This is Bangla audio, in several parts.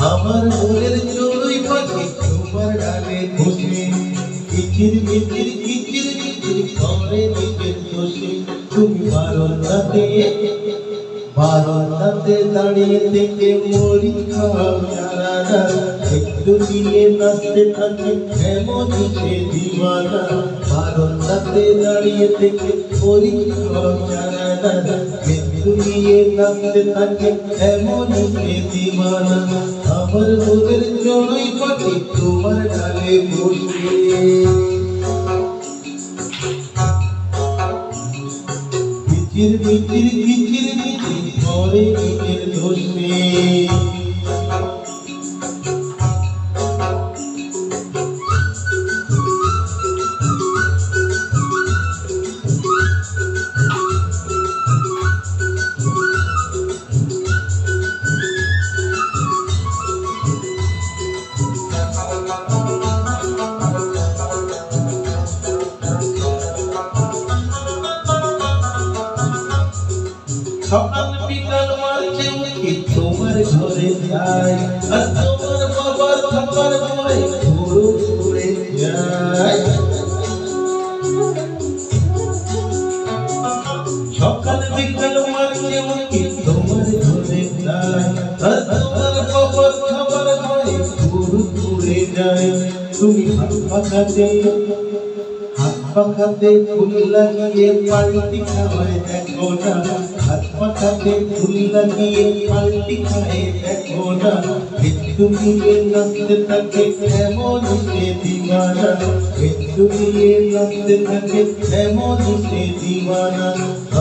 আমার মনের চড়ুই পাখি তোমার ডালে বসে কিচির মিচির করে নিজের দোষে। তুমি বারান্দাতে দাঁড়িয়ে থেকে মরি খাও জানানা, একটু নিয়ে নাচতে থাকে এমনই সে দিওয়ানা। বারান্দাতে দাঁড়িয়ে থেকে মরি খাও জানানা, একটু নিয়ে নাচতে থাকে এমনই সে দিওয়ানা। আমার মনের চড়ুই পাখি তোমার ডালে বসে কিচির মিচির করে নিজের দোষে। সকাল বিকাল মাঝে উঠে তোমার ঘরে যাই, আর তোমার বাবার খাবার ভয়ে ঘুরে যাই। সকাল বিকাল মাঝে উঠে তোমার ঘরে যাই, আর তোমার বাবার খাবার ভয়ে ঘুরে যাই। তুমি হাত পাখাতে ফুল লাগিয়ে পাল্টি খাওয়ায় দেখো না, হাত পাখাতে ফুল লাগিয়ে পাল্টি খায় দেখো না। একটু নিয়ে নাচতে থাকে এমন সে দিওয়ানা, একটু নিয়ে নাচতে থাকে এমন সে দিওয়ানা।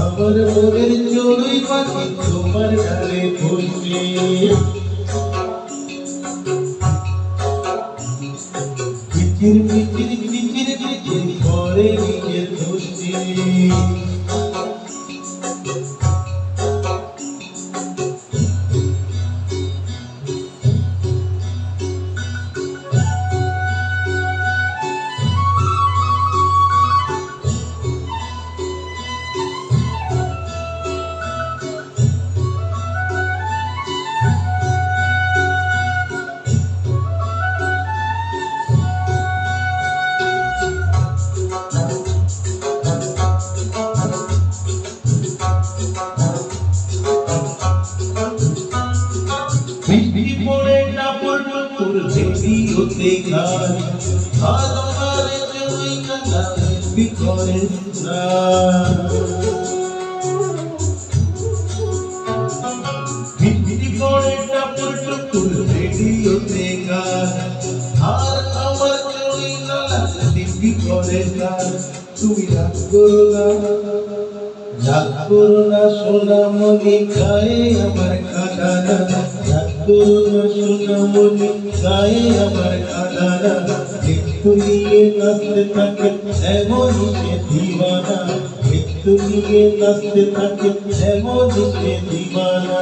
আমার মনের চড়ুই পাখি তোমার ডালে বসে কিচির মিচির করে নিজের দোষে। বৃষ্টি পড়ে টাপুর টুপুর রেডিওতে গান, আর আমার চড়ুই কানা বিকরে স্নান। বৃষ্টি পড়ে টাপুর টুপুর রেডিওতে গান, আর আমার চড়ুই কানা বিকরে স্নান। তুমি রাগ করো না সোনামণি গায়ে আমার কাঁদানা, রাগ করো না সোনামণি গায়ে আমার কাঁদানা। একটু নিয়ে নাচতে থাকে এমন সে দিওয়ানা, একটু নিয়ে নাচতে থাকে এমন সে দিওয়ানা।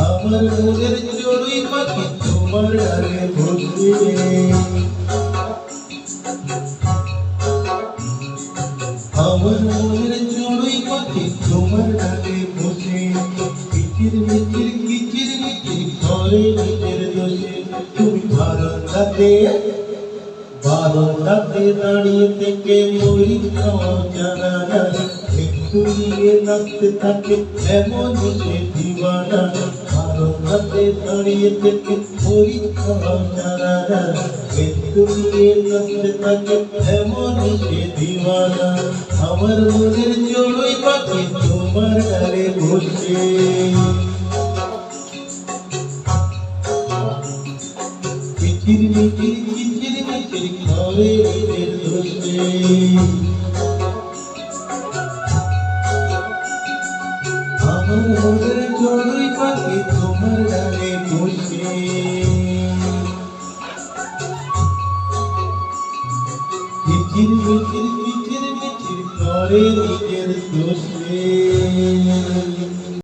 আমার মনের চড়ুই পাখি তোমার ডালে বসে আমার মনের চড়ুই পাখি তোমার ডালে বসে কিচির মিচির করে নিজের দোষে। তুমি বারান্দাতে দাঁড়িয়ে থেকে মরি খাওয়া জানানা, একটু নিয়ে নাচতে থাকে এমন সে দিওয়ানা। বারান্দাতে দাঁড়িয়ে থেকে মরি খাওয়া জানানা, একটু নিয়ে নাচতে থাকে এমন সে দিওয়ানা। আমার মনের চড়ুই পাখি তোমার ডালে বসে কিচির মিচির করে নিজের দোষে। আমার মনের চড়ুই পাখি তোমার ডালে বসে কিচির মিচির করে